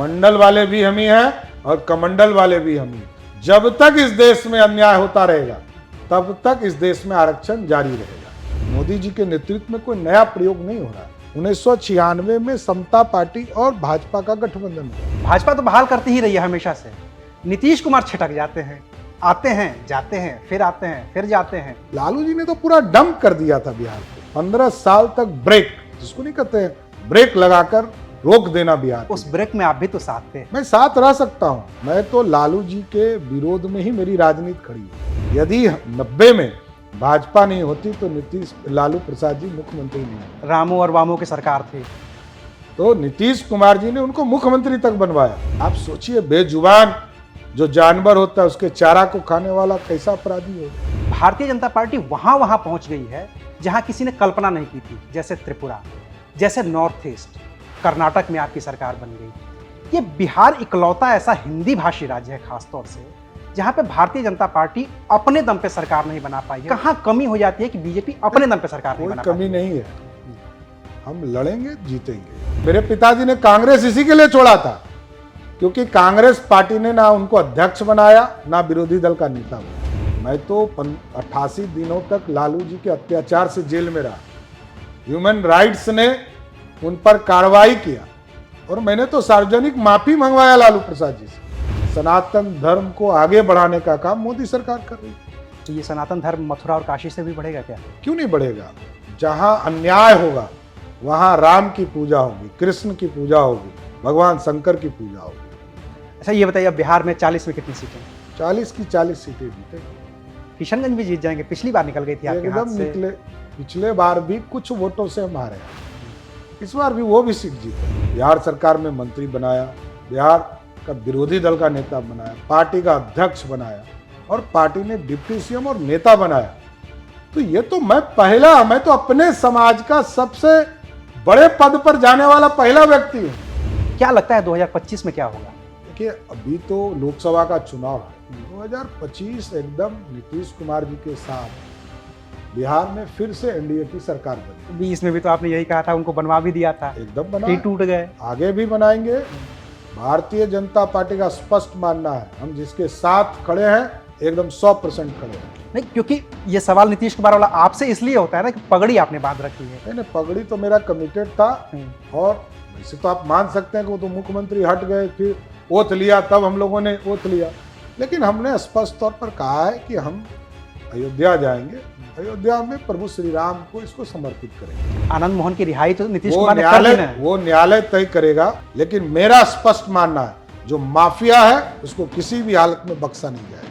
मंडल वाले भी हम ही हैं और कमंडल वाले भी हम ही। जब तक इस देश में अन्याय होता रहेगा तब तक इस देश में आरक्षण जारी रहेगा। मोदी जी के नेतृत्व में कोई नया प्रयोग नहीं हो रहा है। 1996 में समता पार्टी और भाजपा का गठबंधन हुआ। भाजपा तो बहाल करती ही रही है हमेशा से। नीतीश कुमार छिटक जाते हैं, आते हैं जाते हैं, फिर आते हैं फिर जाते हैं। लालू जी ने तो पूरा डंप कर दिया था बिहार को। 15 साल तक ब्रेक, जिसको नहीं कहते हैं, ब्रेक लगाकर रोक देना बिहार। उस ब्रेक में आप भी तो साथ थे। मैं साथ रह सकता हूं। मैं तो लालू जी के विरोध में ही मेरी राजनीति खड़ी है। यदि 90 में भाजपा नहीं होती तो लालू प्रसाद जी मुख्यमंत्री नहीं होते। रामू और वामू की सरकार थी तो नीतीश कुमार जी ने उनको मुख्यमंत्री तक बनवाया। आप सोचिए, बेजुबान जो जानवर होता है उसके चारा को खाने वाला कैसा अपराधी हो। भारतीय जनता पार्टी वहां पहुंच गई है जहां किसी ने कल्पना नहीं की थी, जैसे त्रिपुरा, जैसे नॉर्थ ईस्ट, कर्नाटक में आपकी सरकार बन गई। ये बिहार इकलौता ऐसा हिंदी भाषी राज्य है खासतौर से जहां पे भारतीय जनता पार्टी अपने दम पे सरकार नहीं बना पाई है। कहां कमी हो जाती है कि बीजेपी अपने दम पे सरकार नहीं बना पाई? कमी नहीं है, हम लड़ेंगे जीतेंगे। मेरे पिताजी ने कांग्रेस इसी के लिए छोड़ा था क्योंकि कांग्रेस पार्टी ने ना उनको अध्यक्ष बनाया ना विरोधी दल का नेता बनाया। मैं तो 88 दिनों तक लालू जी के अत्याचार से जेल में रहा। ह्यूमन राइट्स ने उन पर कार्रवाई किया और मैंने तो सार्वजनिक माफी मंगवाया लालू प्रसाद जी से। सनातन धर्म को आगे बढ़ाने का काम मोदी सरकार कर रही है। तो ये सनातन धर्म मथुरा और काशी से भी बढ़ेगा क्या? क्यों नहीं बढ़ेगा? जहां अन्याय होगा वहां राम की पूजा होगी, कृष्ण की पूजा होगी, भगवान शंकर की पूजा होगी। अच्छा ये बताइए, अब बिहार में 40 में कितनी सीटें? 40 की 40 सीटें जीतेंगे। किशनगंज भी जीत जाएंगे। पिछली बार निकल गई थी आपके हाथ एकदम से। निकले। पिछले बार भी कुछ वोटों से हम हारे, इस बार भी वो भी सीट जीते। बिहार सरकार में मंत्री बनाया, बिहार का विरोधी दल का नेता बनाया, पार्टी का अध्यक्ष बनाया और पार्टी ने डिप्टी सीएम और नेता बनाया। तो ये तो मैं तो अपने समाज का सबसे बड़े पद पर जाने वाला पहला व्यक्ति हूँ। क्या लगता है 2025 में क्या होगा? देखिए, अभी तो लोकसभा का चुनाव है। 2025 एकदम नीतीश कुमार जी के साथ बिहार में फिर से एनडीए की सरकार बनी। 20 में भी तो आपने यही कहा था, उनको बनवा भी दिया था, एकदम बना, फिर टूट गए। आगे भी बनाएंगे। भारतीय जनता पार्टी का स्पष्ट मानना है, हम जिसके साथ खड़े हैं एकदम 100% खड़े हैं। नहीं, क्योंकि ये सवाल नीतीश कुमार वाला आपसे इसलिए होता है ना कि पगड़ी आपने बांध रखी है। नहीं, पगड़ी तो मेरा कमिटेड था और वैसे तो आप मान सकते हैं कि वो तो मुख्यमंत्री हट गए, फिर ओथ लिया, तब हम लोगों ने ओथ लिया। लेकिन हमने स्पष्ट तौर पर कहा है कि हम अयोध्या जाएंगे, अयोध्या में प्रभु श्री राम को इसको समर्पित करेंगे। आनंद मोहन की रिहाई तो नीतीश कुमार ने कर दी ना। वो न्यायालय तय करेगा, लेकिन मेरा स्पष्ट मानना है जो माफिया है उसको किसी भी हालत में बख्शा नहीं जाएगा।